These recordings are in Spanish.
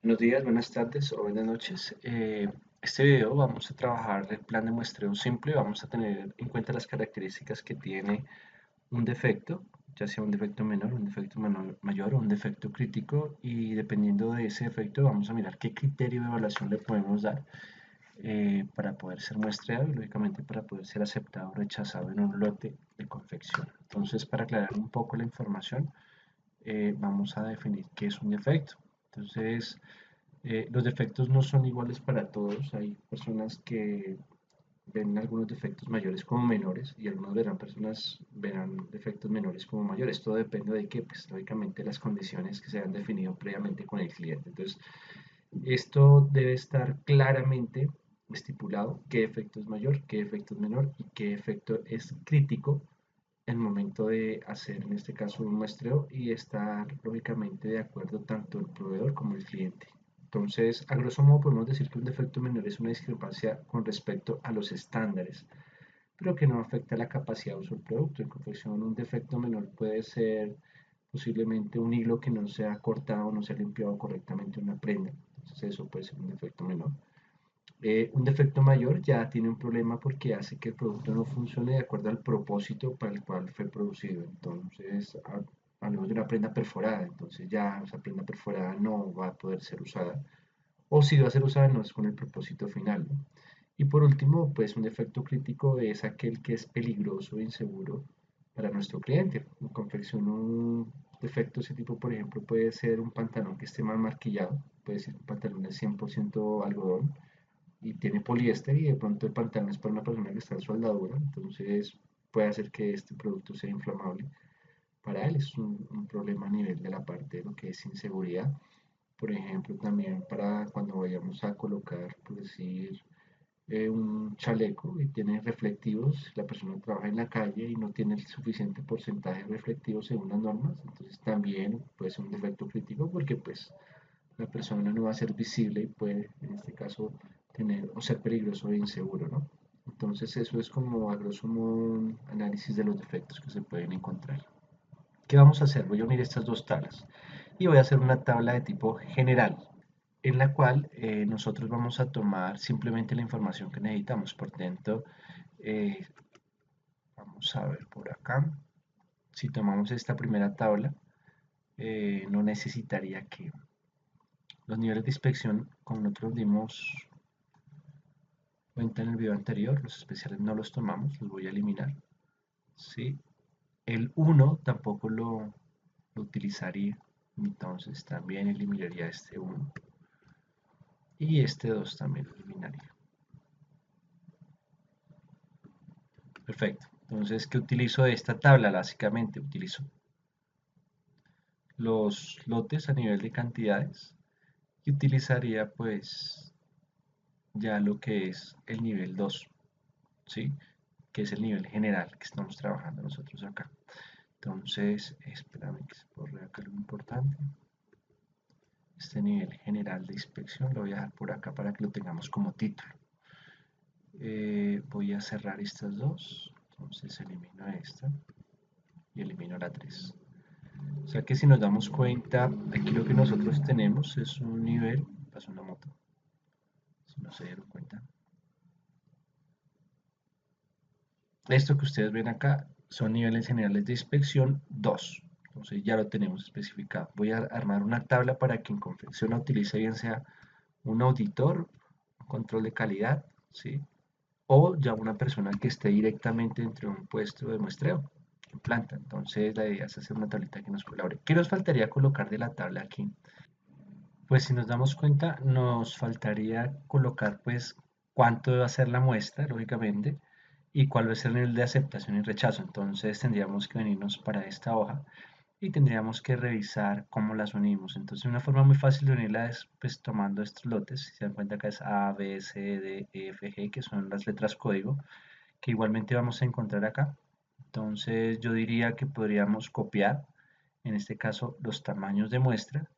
Buenos días, buenas tardes o buenas noches. Este video vamos a trabajar el plan de muestreo simple. Vamos a tener en cuenta las características que tiene un defecto, ya sea un defecto mayor o un defecto crítico, y dependiendo de ese defecto vamos a mirar qué criterio de evaluación le podemos dar para poder ser muestreado y lógicamente para poder ser aceptado o rechazado en un lote de confección. Entonces, para aclarar un poco la información, vamos a definir qué es un defecto. Entonces, los defectos no son iguales para todos. Hay personas que ven algunos defectos mayores como menores y algunos verán defectos menores como mayores. Todo depende de que, pues, lógicamente, las condiciones que se han definido previamente con el cliente. Entonces, esto debe estar claramente estipulado qué efecto es mayor, qué efecto es menor y qué efecto es crítico el momento de hacer, en este caso, un muestreo y estar lógicamente de acuerdo tanto el proveedor como el cliente. Entonces, a grosso modo podemos decir que un defecto menor es una discrepancia con respecto a los estándares, pero que no afecta la capacidad de uso del producto. En confección, un defecto menor puede ser posiblemente un hilo que no se ha cortado o no se ha limpiado correctamente una prenda. Entonces, eso puede ser un defecto menor. Un defecto mayor ya tiene un problema porque hace que el producto no funcione de acuerdo al propósito para el cual fue producido. Entonces, hablemos de una prenda perforada, entonces ya esa prenda perforada no va a poder ser usada, o si va a ser usada no es con el propósito final, ¿no? Y por último, pues un defecto crítico es aquel que es peligroso e inseguro para nuestro cliente. En confección, un defecto de ese tipo, por ejemplo, puede ser un pantalón que esté mal marquillado, puede ser un pantalón de 100% algodón y tiene poliéster y de pronto el pantalón es para una persona que está en soldadura, entonces puede hacer que este producto sea inflamable. Para él es un problema a nivel de la parte de lo que es inseguridad. Por ejemplo, también para cuando vayamos a colocar, por decir, un chaleco y tiene reflectivos, la persona trabaja en la calle y no tiene el suficiente porcentaje de reflectivos según las normas, entonces también puede ser un defecto crítico porque pues la persona no va a ser visible y puede, en este caso, tener o ser peligroso e inseguro, ¿no? Entonces eso es como a grosso modo un análisis de los defectos que se pueden encontrar. ¿Qué vamos a hacer? Voy a unir estas dos tablas y voy a hacer una tabla de tipo general en la cual nosotros vamos a tomar simplemente la información que necesitamos. Por dentro, eh, vamos a ver por acá. Si tomamos esta primera tabla, no necesitaría que los niveles de inspección, como nosotros dimos cuenta en el video anterior, los especiales no los tomamos, los voy a eliminar. ¿Sí? El uno tampoco lo utilizaría, entonces también eliminaría este uno y este 2 también lo eliminaría. Perfecto. Entonces, ¿qué utilizo de esta tabla? Básicamente utilizo los lotes a nivel de cantidades y utilizaría pues ya lo que es el nivel 2, ¿sí? Que es el nivel general que estamos trabajando nosotros acá. Entonces, espérame que se borre acá algo importante. Este nivel general de inspección lo voy a dejar por acá para que lo tengamos como título. Voy a cerrar estas dos. Entonces elimino esta y elimino la 3. O sea que si nos damos cuenta, aquí lo que nosotros tenemos es un nivel, pasó una moto, si no se dieron cuenta. Esto que ustedes ven acá son niveles generales de inspección 2. Entonces ya lo tenemos especificado. Voy a armar una tabla para que en confección utilice bien sea un auditor, un control de calidad, ¿sí? O ya una persona que esté directamente dentro de un puesto de muestreo en planta. Entonces la idea es hacer una tablita que nos colabore. ¿Qué nos faltaría colocar de la tabla aquí? Pues si nos damos cuenta, nos faltaría colocar pues cuánto va a ser la muestra, lógicamente, y cuál va a ser el nivel de aceptación y rechazo. Entonces tendríamos que venirnos para esta hoja y tendríamos que revisar cómo las unimos. Entonces una forma muy fácil de unirla es pues tomando estos lotes, si se dan cuenta que es A, B, C, D, E, F, G, que son las letras código, que igualmente vamos a encontrar acá. Entonces yo diría que podríamos copiar, en este caso, los tamaños de muestra,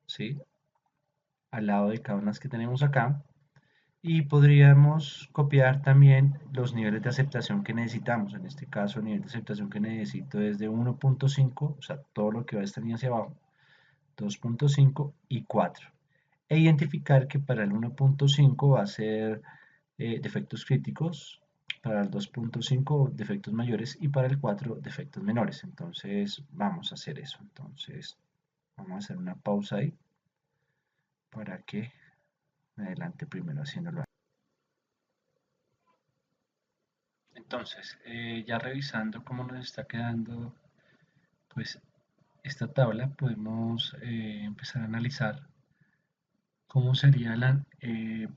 ¿sí? Al lado de cada una que tenemos acá. Y podríamos copiar también los niveles de aceptación que necesitamos. En este caso, el nivel de aceptación que necesito es de 1.5, o sea, todo lo que va de esta línea hacia abajo, 2.5 y 4. e identificar que para el 1.5 va a ser defectos críticos, para el 2.5 defectos mayores y para el 4 defectos menores. Entonces vamos a hacer eso. Entonces vamos a hacer una pausa ahí para que me adelante primero haciéndolo. Entonces, ya revisando cómo nos está quedando pues esta tabla, podemos empezar a analizar cómo sería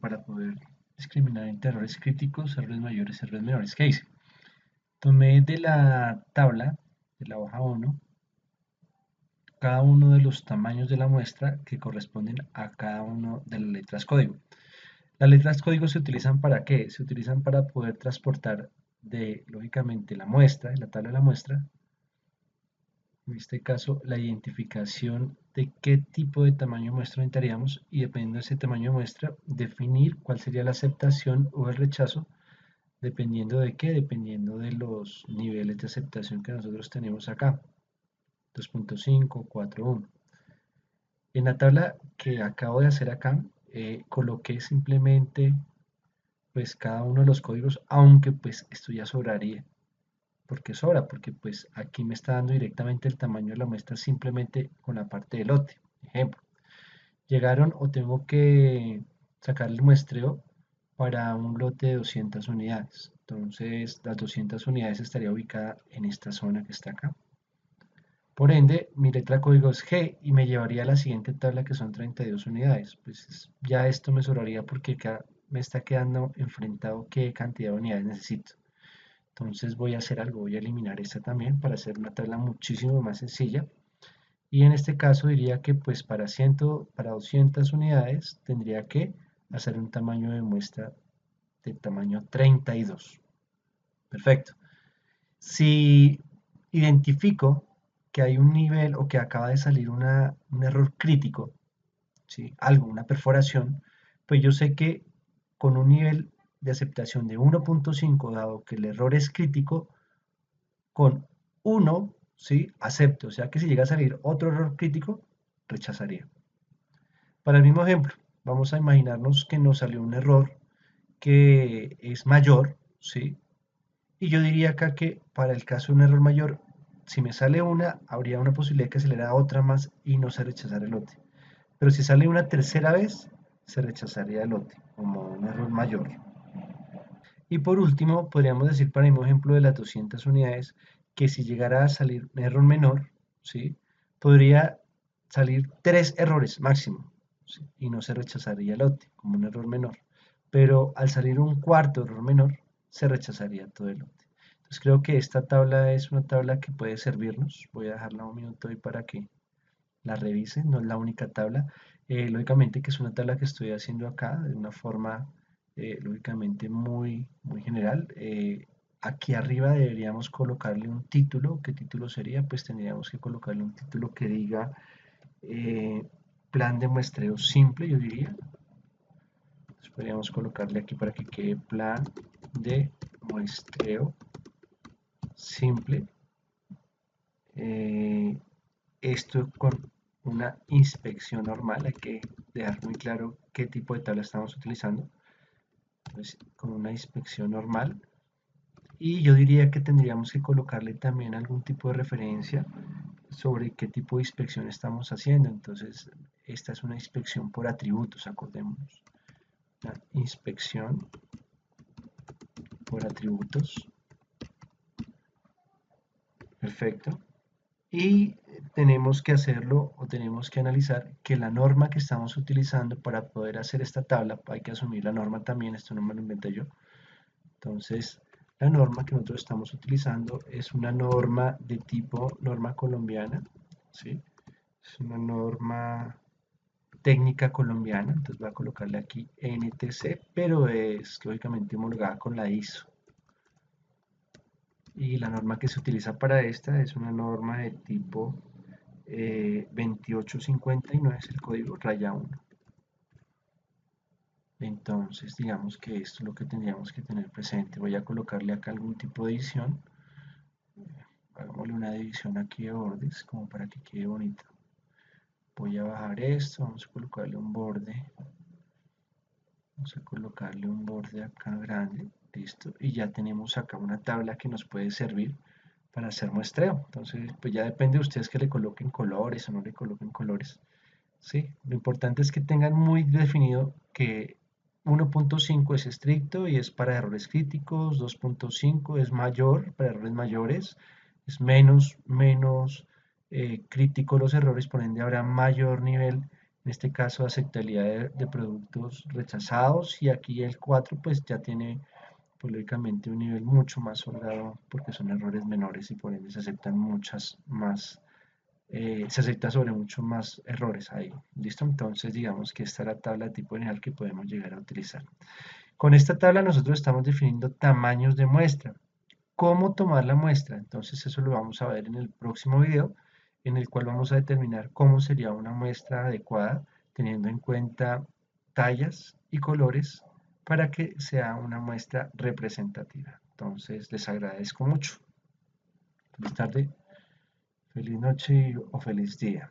para poder discriminar entre errores críticos, errores mayores, errores menores. ¿Qué hice? Tomé de la tabla, de la hoja 1, cada uno de los tamaños de la muestra que corresponden a cada una de las letras código. Las letras código se utilizan ¿para qué? Se utilizan para poder transportar lógicamente, la muestra, la tabla de la muestra, en este caso, la identificación de qué tipo de tamaño de muestra necesitaríamos y dependiendo de ese tamaño de muestra, definir cuál sería la aceptación o el rechazo, dependiendo de qué, dependiendo de los niveles de aceptación que nosotros tenemos acá, 2.5, 4, 1. En la tabla que acabo de hacer acá, coloqué simplemente pues cada uno de los códigos, aunque pues esto ya sobraría. ¿Por qué sobra? Porque pues aquí me está dando directamente el tamaño de la muestra simplemente con la parte del lote. Ejemplo, llegaron o tengo que sacar el muestreo para un lote de 200 unidades. Entonces las 200 unidades estaría ubicada en esta zona que está acá. Por ende, mi letra código es G y me llevaría a la siguiente tabla que son 32 unidades. Pues ya esto me sobraría porque acá me está quedando enfrentado qué cantidad de unidades necesito. Entonces voy a hacer algo, voy a eliminar esta también para hacer una tabla muchísimo más sencilla. Y en este caso diría que pues para 200 unidades tendría que hacer un tamaño de muestra de tamaño 32. Perfecto. Si identifico que hay un nivel o que acaba de salir un error crítico, ¿sí? Algo, una perforación, pues yo sé que con un nivel de aceptación de 1.5, dado que el error es crítico, con 1, ¿sí? Acepto, o sea que si llega a salir otro error crítico, rechazaría. Para el mismo ejemplo, vamos a imaginarnos que nos salió un error que es mayor, ¿sí? Y yo diría acá que para el caso de un error mayor, si me sale una, habría una posibilidad que saliera otra más y no se rechazara el lote. Pero si sale una tercera vez, se rechazaría el lote como un error mayor. Y por último, podríamos decir para el mismo ejemplo de las 200 unidades, que si llegara a salir un error menor, ¿sí? Podría salir 3 errores máximo, ¿sí? Y no se rechazaría el lote como un error menor. Pero al salir un cuarto error menor, se rechazaría todo el lote. Entonces creo que esta tabla es una tabla que puede servirnos. Voy a dejarla un minuto ahí para que la revisen, no es la única tabla. Lógicamente que es una tabla que estoy haciendo acá de una forma lógicamente muy general. Aquí arriba deberíamos colocarle un título. ¿Qué título sería? Pues tendríamos que colocarle un título que diga plan de muestreo simple, yo diría. Entonces podríamos colocarle aquí para que quede plan de muestreo simple. Esto con una inspección normal, hay que dejar muy claro qué tipo de tabla estamos utilizando. Entonces, con una inspección normal. Y yo diría que tendríamos que colocarle también algún tipo de referencia sobre qué tipo de inspección estamos haciendo. Entonces, esta es una inspección por atributos, acordémonos. Una inspección por atributos. Perfecto. Y tenemos que hacerlo o tenemos que analizar que la norma que estamos utilizando para poder hacer esta tabla, hay que asumir la norma también, esto no me lo inventé yo. Entonces, la norma que nosotros estamos utilizando es una norma de tipo norma colombiana, ¿sí? Es una norma técnica colombiana, entonces voy a colocarle aquí NTC, pero es lógicamente homologada con la ISO. Y la norma que se utiliza para esta es una norma de tipo 2859, es el código raya 1. Entonces, digamos que esto es lo que tendríamos que tener presente. Voy a colocarle acá algún tipo de edición. Hagámosle una edición aquí de bordes, como para que quede bonito. Voy a bajar esto, vamos a colocarle un borde. Vamos a colocarle un borde acá grande, listo. Y ya tenemos acá una tabla que nos puede servir para hacer muestreo. Entonces, pues ya depende de ustedes que le coloquen colores o no le coloquen colores. ¿Sí? Lo importante es que tengan muy definido que 1.5 es estricto y es para errores críticos, 2.5 es mayor para errores mayores, es menos crítico los errores, por ende habrá mayor nivel, en este caso, de aceptabilidad de productos rechazados, y aquí el 4 pues ya tiene pues, lógicamente un nivel mucho más holgado porque son errores menores y por ende se aceptan muchas más se acepta sobre muchos más errores ahí. ¿Listo? Entonces, digamos que esta es la tabla de tipo general que podemos llegar a utilizar. Con esta tabla nosotros estamos definiendo tamaños de muestra. ¿Cómo tomar la muestra? Entonces, eso lo vamos a ver en el próximo video, en el cual vamos a determinar cómo sería una muestra adecuada, teniendo en cuenta tallas y colores para que sea una muestra representativa. Entonces, les agradezco mucho. Feliz tarde, feliz noche o feliz día.